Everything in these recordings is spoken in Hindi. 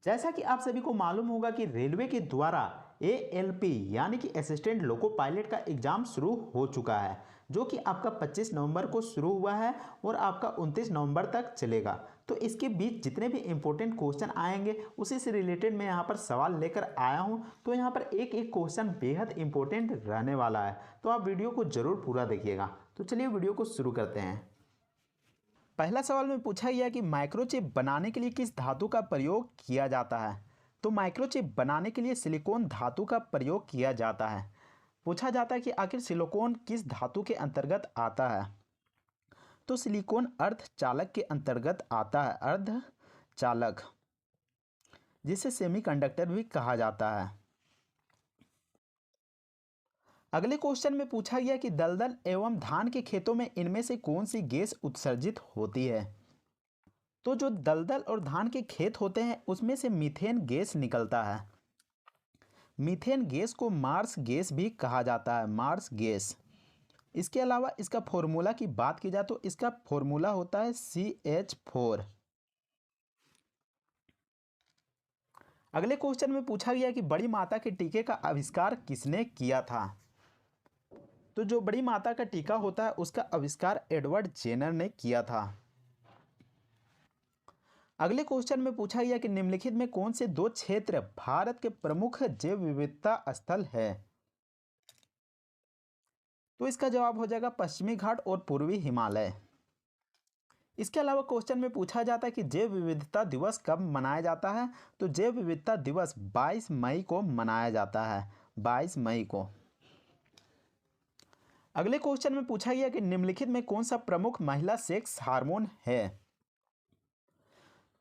जैसा कि आप सभी को मालूम होगा कि रेलवे के द्वारा ALP यानी कि असिस्टेंट लोको पायलट का एग्जाम शुरू हो चुका है, जो कि आपका 25 नवंबर को शुरू हुआ है और आपका 29 नवंबर तक चलेगा। तो इसके बीच जितने भी इंपॉर्टेंट क्वेश्चन आएंगे उसी से रिलेटेड मैं यहाँ पर सवाल लेकर आया हूँ। तो यहाँ पर एक एक क्वेश्चन बेहद इंपॉर्टेंट रहने वाला है, तो आप वीडियो को जरूर पूरा देखिएगा। तो चलिए वीडियो को शुरू करते हैं। पहला सवाल में पूछा गया कि माइक्रोचिप बनाने के लिए किस धातु का प्रयोग किया जाता है। तो माइक्रोचिप बनाने के लिए सिलिकॉन धातु का प्रयोग किया जाता है। पूछा जाता है कि आखिर सिलिकॉन किस धातु के अंतर्गत आता है। तो सिलिकॉन अर्धचालक के अंतर्गत आता है, अर्धचालक, जिसे सेमीकंडक्टर भी कहा जाता है। अगले क्वेश्चन में पूछा गया कि दलदल एवं धान के खेतों में इनमें से कौन सी गैस उत्सर्जित होती है। तो जो दलदल और धान के खेत होते हैं उसमें से मीथेन गैस निकलता है। मीथेन गैस को मार्स गैस भी कहा जाता है, मार्स गैस। इसके अलावा इसका फॉर्मूला की बात की जाए तो इसका फॉर्मूला होता है CH4। अगले क्वेश्चन में पूछा गया कि बड़ी माता के टीके का आविष्कार किसने किया था। तो जो बड़ी माता का टीका होता है उसका आविष्कार एडवर्ड जेनर ने किया था। अगले क्वेश्चन में पूछा गया कि निम्नलिखित में कौन से दो क्षेत्र भारत के प्रमुख जैव विविधता स्थल है। तो इसका जवाब हो जाएगा पश्चिमी घाट और पूर्वी हिमालय। इसके अलावा क्वेश्चन में पूछा जाता है कि जैव विविधता दिवस कब मनाया जाता है। तो जैव विविधता दिवस 22 मई को मनाया जाता है, 22 मई को। अगले क्वेश्चन में पूछा गया कि निम्नलिखित में कौन सा प्रमुख महिला सेक्स हार्मोन है।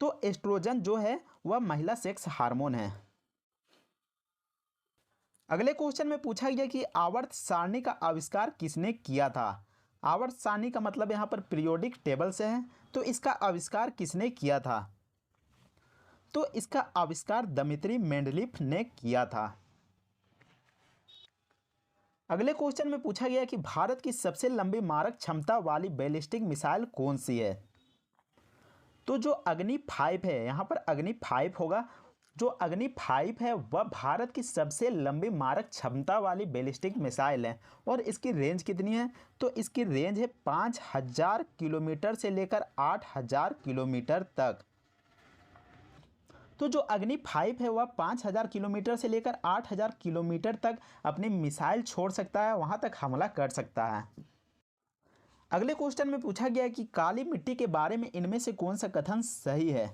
तो एस्ट्रोजन जो है वह महिला सेक्स हार्मोन है। अगले क्वेश्चन में पूछा गया कि आवर्त सारणी का आविष्कार किसने किया था। आवर्त सारणी का मतलब यहाँ पर पीरियोडिक टेबल से है, तो इसका आविष्कार किसने किया था। तो इसका आविष्कार दमित्री मेंडलीफ ने किया था। अगले क्वेश्चन में पूछा गया कि भारत की सबसे लंबी मारक क्षमता वाली बैलिस्टिक मिसाइल कौन सी है। तो जो अग्नि 5 है, यहाँ पर अग्नि 5 होगा। जो अग्नि 5 है वह भारत की सबसे लंबी मारक क्षमता वाली बैलिस्टिक मिसाइल है। और इसकी रेंज कितनी है। तो इसकी रेंज है 5000 किलोमीटर से लेकर 8000 किलोमीटर तक। तो जो अग्नि 5 है वह 5000 किलोमीटर से लेकर 8000 किलोमीटर तक अपनी मिसाइल छोड़ सकता है, वहाँ तक हमला कर सकता है। अगले क्वेश्चन में पूछा गया कि काली मिट्टी के बारे में इनमें से कौन सा कथन सही है।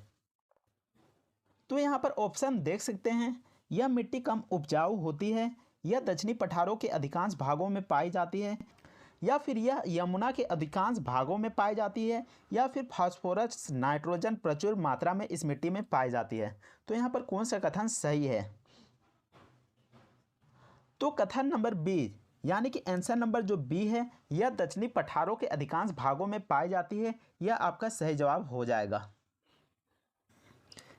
तो यहाँ पर ऑप्शन देख सकते हैं। यह मिट्टी कम उपजाऊ होती है, यह दक्षिणी पठारों के अधिकांश भागों में पाई जाती है, या फिर यह यमुना के अधिकांश भागों में पाई जाती है, या फिर फास्फोरस नाइट्रोजन प्रचुर मात्रा में इस मिट्टी में पाई जाती है। तो यहाँ पर कौन सा कथन सही है। तो कथन नंबर बी यानी कि आंसर नंबर जो बी है, यह दक्षिणी पठारों के अधिकांश भागों में पाई जाती है, यह आपका सही जवाब हो जाएगा।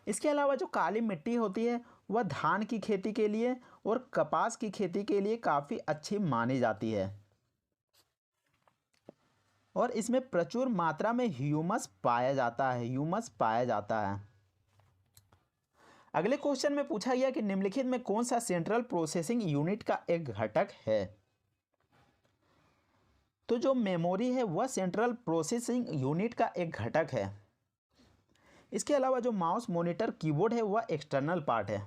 इसके अलावा जो काली मिट्टी होती है वह धान की खेती के लिए और कपास की खेती के लिए काफ़ी अच्छी मानी जाती है, और इसमें प्रचुर मात्रा में ह्यूमस पाया जाता है, ह्यूमस पाया जाता है। अगले क्वेश्चन में पूछा गया कि निम्नलिखित में कौन सा सेंट्रल प्रोसेसिंग यूनिट का एक घटक है। तो जो मेमोरी है वह सेंट्रल प्रोसेसिंग यूनिट का एक घटक है। इसके अलावा जो माउस मॉनिटर कीबोर्ड है वह एक्सटर्नल पार्ट है।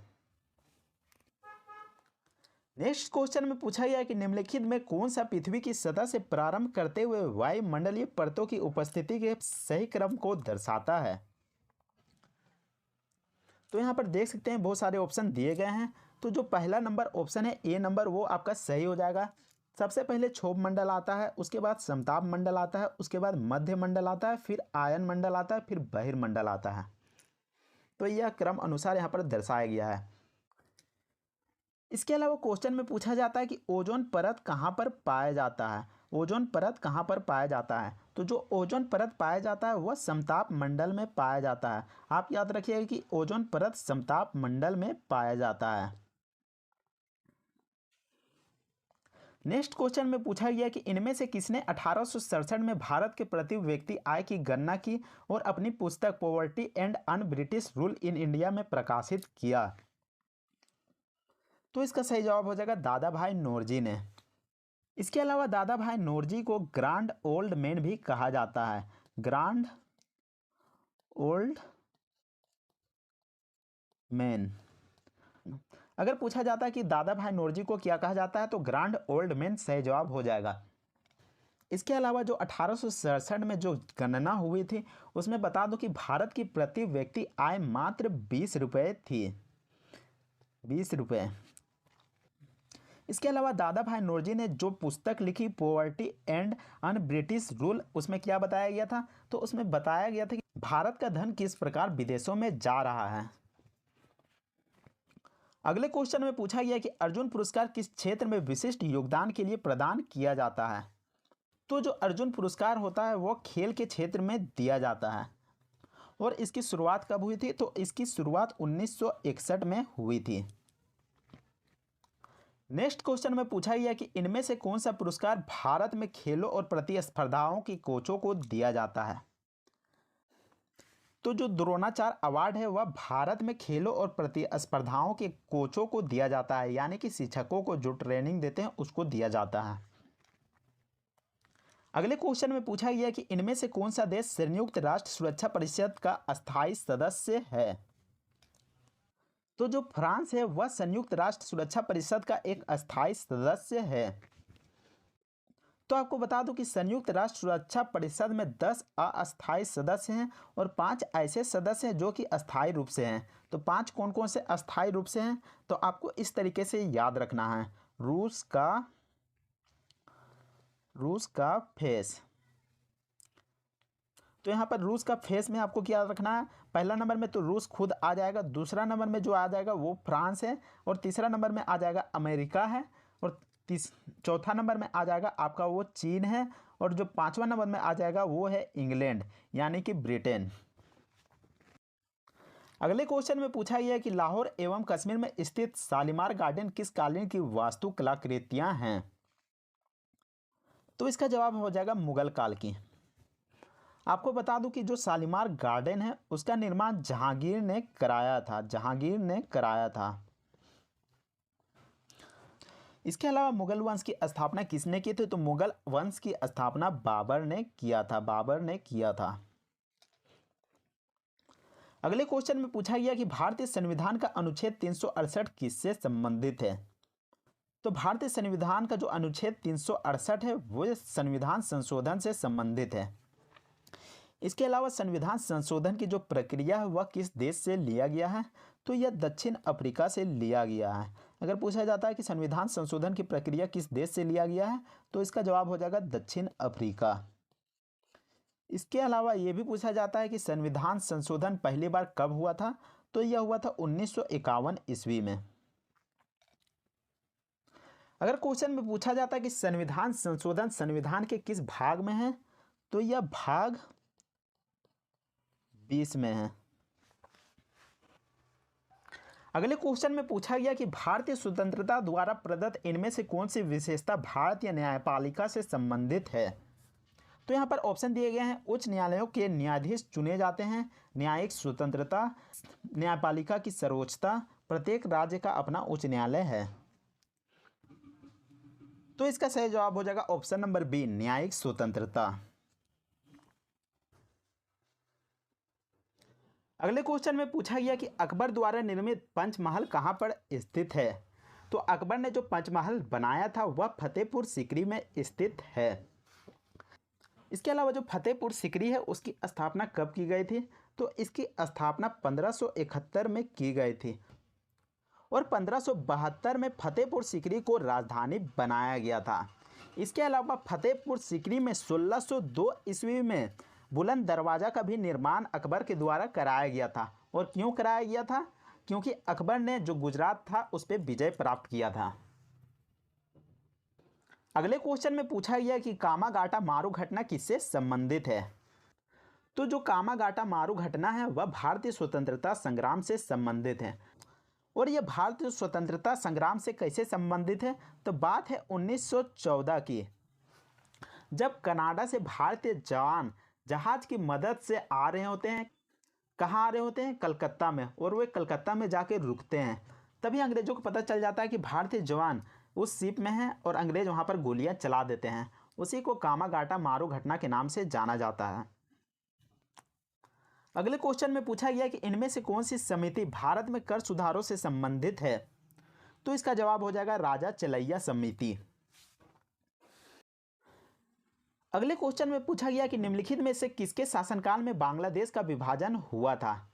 नेक्स्ट क्वेश्चन में पूछा गया कि निम्नलिखित में कौन सा पृथ्वी की सतह से प्रारंभ करते हुए वायुमंडलीय परतों की उपस्थिति के सही क्रम को दर्शाता है। तो यहाँ पर देख सकते हैं बहुत सारे ऑप्शन दिए गए हैं। तो जो पहला नंबर ऑप्शन है ए नंबर, वो आपका सही हो जाएगा। सबसे पहले क्षोभ मंडल आता है, उसके बाद समताप मंडल आता है, उसके बाद मध्य मंडल आता है, फिर आयन मंडल आता है, फिर बहिर्मंडल आता है। तो यह क्रम अनुसार यहाँ पर दर्शाया गया है। इसके अलावा क्वेश्चन में पूछा जाता है कि ओजोन परत कहाँ पर पाया जाता है। ओजोन परत कहाँ पर पाया जाता है। तो जो ओजोन परत पाया जाता है वह समताप मंडल में पाया जाता है। आप याद रखिएगा कि ओजोन परत समताप मंडल में पाया जाता है। नेक्स्ट क्वेश्चन में पूछा गया कि इनमें से किसने 1867 में भारत के प्रति व्यक्ति आय की गणना की और अपनी पुस्तक poverty and un British rule in India में प्रकाशित किया। तो इसका सही जवाब हो जाएगा दादा भाई नौरोजी ने। इसके अलावा दादा भाई नौरोजी को ग्रांड ओल्ड मैन भी कहा जाता है। ग्रांड ओल्ड मैन, अगर पूछा जाता है कि दादा भाई नौरोजी को क्या कहा जाता है तो ग्रांड ओल्ड मैन सही जवाब हो जाएगा। इसके अलावा जो 1867 में जो गणना हुई थी उसमें बता दो कि भारत की प्रति व्यक्ति आय मात्र 20 रुपये थी, 20 रुपये। इसके अलावा दादा भाई नौरोजी ने जो पुस्तक लिखी poverty and un British rule, उसमें क्या बताया गया था, तो उसमें बताया गया था कि भारत का धन किस प्रकार विदेशों में जा रहा है। अगले क्वेश्चन में पूछा गया कि अर्जुन पुरस्कार किस क्षेत्र में विशिष्ट योगदान के लिए प्रदान किया जाता है। तो जो अर्जुन पुरस्कार होता है वो खेल के क्षेत्र में दिया जाता है और इसकी शुरुआत कब हुई थी, तो इसकी शुरुआत 1961 में हुई थी। नेक्स्ट क्वेश्चन में पूछा गया कि इनमें से कौन सा पुरस्कार भारत में खेलों और प्रतिस्पर्धाओं की कोचों को दिया जाता है। तो जो द्रोणाचार्य अवार्ड है वह भारत में खेलों और प्रतिस्पर्धाओं के कोचों को दिया जाता है, यानी कि शिक्षकों को जो ट्रेनिंग देते हैं उसको दिया जाता है। अगले क्वेश्चन में पूछा गया कि इनमें से कौन सा देश संयुक्त राष्ट्र सुरक्षा परिषद का अस्थायी सदस्य है। तो जो फ्रांस है वह संयुक्त राष्ट्र सुरक्षा परिषद का एक अस्थायी सदस्य है। तो आपको बता दूं कि संयुक्त राष्ट्र सुरक्षा परिषद में 10 अस्थायी सदस्य हैं और 5 ऐसे सदस्य हैं जो कि अस्थायी रूप से हैं। तो 5 कौन कौन से अस्थायी रूप से हैं, तो आपको इस तरीके से याद रखना है। रूस का फेस, तो यहाँ पर रूस का फेस में आपको क्या रखना है, पहला नंबर में तो रूस खुद आ जाएगा, दूसरा नंबर में जो आ जाएगा वो फ्रांस है और तीसरा नंबर में आ जाएगा अमेरिका है और चौथा नंबर में आ जाएगा आपका वो चीन है और जो 5वां नंबर में आ जाएगा वो है इंग्लैंड यानी कि ब्रिटेन। अगले क्वेश्चन में पूछा गया है कि लाहौर एवं कश्मीर में स्थित शालीमार गार्डन किस कालीन की वास्तु कलाकृतियां हैं। तो इसका जवाब हो जाएगा मुगल काल की। आपको बता दूं कि जो शालीमार गार्डन है उसका निर्माण जहांगीर ने कराया था। इसके अलावा मुगल वंश की स्थापना किसने की थी, तो मुगल वंश की स्थापना बाबर ने किया था। अगले क्वेश्चन में पूछा गया कि भारतीय संविधान का अनुच्छेद 368 किससे संबंधित है। तो भारतीय संविधान का जो अनुच्छेद 368 है वो संविधान संशोधन से संबंधित है। इसके अलावा संविधान संशोधन की जो प्रक्रिया है वह किस देश से लिया गया है, तो यह दक्षिण अफ्रीका से लिया गया है। अगर पूछा जाता है कि संविधान संशोधन की प्रक्रिया किस देश से लिया गया है तो इसका जवाब हो जाएगा दक्षिण अफ्रीका। इसके अलावा यह भी पूछा जाता है कि संविधान संशोधन पहली बार कब हुआ था, तो यह हुआ था 1951 ईस्वी में। अगर क्वेश्चन में पूछा जाता है कि संविधान संशोधन संविधान के किस भाग में है, तो यह भाग 20 में है। अगले क्वेश्चन में पूछा गया कि भारतीय स्वतंत्रता द्वारा प्रदत्त इनमें से कौन सी विशेषता भारतीय न्यायपालिका से संबंधित है। तो यहाँ पर ऑप्शन दिए गए हैं। उच्च न्यायालयों के न्यायाधीश चुने जाते हैं, न्यायिक स्वतंत्रता, न्यायपालिका की सर्वोच्चता, प्रत्येक राज्य का अपना उच्च न्यायालय है। तो इसका सही जवाब हो जाएगा ऑप्शन नंबर बी, न्यायिक स्वतंत्रता। अगले क्वेश्चन में पूछा गया कि अकबर द्वारा निर्मित पंचमहल कहाँ पर स्थित है। तो अकबर ने जो पंचमहल बनाया था वह फतेहपुर सीकरी में स्थित है। इसके अलावा जो फतेहपुर सीकरी है उसकी स्थापना कब की गई थी, तो इसकी स्थापना 1571 में की गई थी और 1572 में फतेहपुर सीकरी को राजधानी बनाया गया था। इसके अलावा फतेहपुर सीकरी में 1602 ईस्वी में बुलंद दरवाज़ा का भी निर्माण अकबर के द्वारा कराया गया था। और क्यों कराया गया था, क्योंकि अकबर ने जो गुजरात था उस पर विजय प्राप्त किया था। अगले क्वेश्चन में पूछा गया कि कामागाटा मारू घटना किससे संबंधित है। तो जो कामागाटा मारू घटना है वह भारतीय स्वतंत्रता संग्राम से संबंधित है और ये भारतीय स्वतंत्रता संग्राम से कैसे संबंधित है, तो बात है 1914 की, जब कनाडा से भारतीय जवान जहाज की मदद से आ रहे होते हैं। कहाँ आ रहे होते हैं? कलकत्ता में। और वे कलकत्ता में जाके रुकते हैं। तभी अंग्रेजों को पता चल जाता है कि भारतीय जवान उस शिप में हैं और अंग्रेज वहाँ पर गोलियाँ चला देते हैं। उसी को कामागाटा मारू घटना के नाम से जाना जाता है। अगले क्वेश्चन में पूछा गया कि इनमें से कौन सी समिति भारत में कर सुधारों से संबंधित है, तो इसका जवाब हो जाएगा राजा चलैया समिति। अगले क्वेश्चन में पूछा गया कि निम्नलिखित में से किसके शासनकाल में बांग्लादेश का विभाजन हुआ था,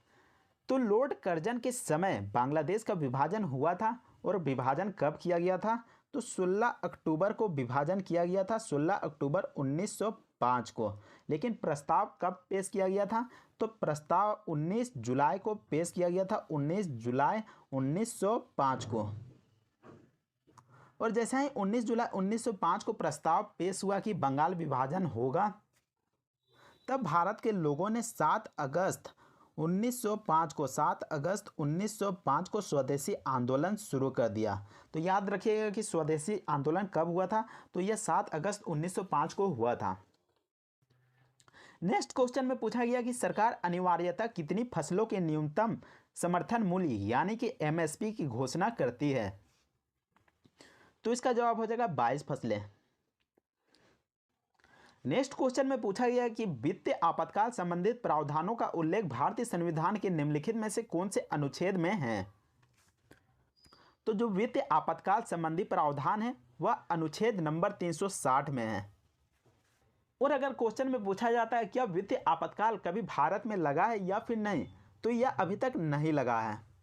तो लॉर्ड कर्जन के समय बांग्लादेश का विभाजन हुआ था। और विभाजन कब किया गया था, तो 16 अक्टूबर को विभाजन किया गया था, 16 अक्टूबर 1905 को। लेकिन प्रस्ताव कब पेश किया गया था, तो प्रस्ताव 19 जुलाई को पेश किया गया था, 19 जुलाई 1905 को। और जैसा ही 19 जुलाई 1905 को प्रस्ताव पेश हुआ कि बंगाल विभाजन होगा, तब भारत के लोगों ने 7 अगस्त 1905 को स्वदेशी आंदोलन शुरू कर दिया। तो याद रखिएगा कि स्वदेशी आंदोलन कब हुआ था, तो यह 7 अगस्त 1905 को हुआ था। नेक्स्ट क्वेश्चन में पूछा गया कि सरकार अनिवार्यतः कितनी फसलों के न्यूनतम समर्थन मूल्य यानी कि एमएसपी की घोषणा करती है, तो इसका जवाब हो जाएगा 22 फसलें। नेक्स्ट क्वेश्चन में पूछा गया कि वित्तीय आपातकाल संबंधित प्रावधानों का उल्लेख भारतीय संविधान के निम्नलिखित में से कौन से अनुच्छेद में है, तो जो वित्तीय आपातकाल संबंधी प्रावधान है वह अनुच्छेद नंबर 360 में है। और अगर क्वेश्चन में पूछा जाता है क्या वित्तीय आपातकाल कभी भारत में लगा है या फिर नहीं, तो यह अभी तक नहीं लगा है।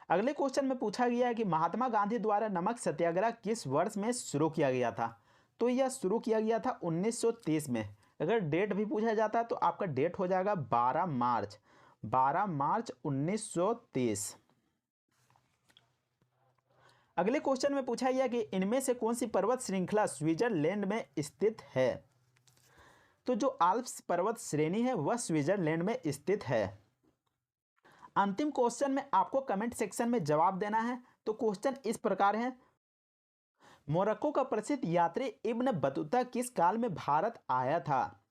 अगले क्वेश्चन में पूछा गया है कि महात्मा गांधी द्वारा नमक सत्याग्रह किस वर्ष में शुरू किया गया था, तो यह शुरू किया गया था 1930 में। अगर डेट भी पूछा जाता है तो आपका डेट हो जाएगा 12 मार्च 1930। अगले क्वेश्चन में पूछा गया कि इनमें से कौन सी पर्वत श्रृंखला स्विट्जरलैंड में स्थित है, तो जो आल्प्स पर्वत श्रेणी है वह स्विट्जरलैंड में स्थित है। अंतिम क्वेश्चन में आपको कमेंट सेक्शन में जवाब देना है। तो क्वेश्चन इस प्रकार है, मोरक्को का प्रसिद्ध यात्री इब्न बतूता किस काल में भारत आया था,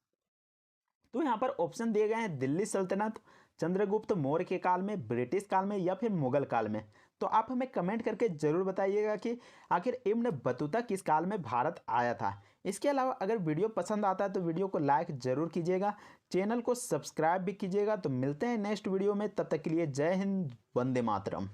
तो यहाँ पर ऑप्शन दिए गए हैं दिल्ली सल्तनत, चंद्रगुप्त मौर्य के काल में, ब्रिटिश काल में या फिर मुगल काल में। तो आप हमें कमेंट करके जरूर बताइएगा कि आखिर इब्न बतूता किस काल में भारत आया था। इसके अलावा अगर वीडियो पसंद आता है तो वीडियो को लाइक जरूर कीजिएगा, चैनल को सब्सक्राइब भी कीजिएगा। तो मिलते हैं नेक्स्ट वीडियो में, तब तक के लिए जय हिंद, वंदे मातरम।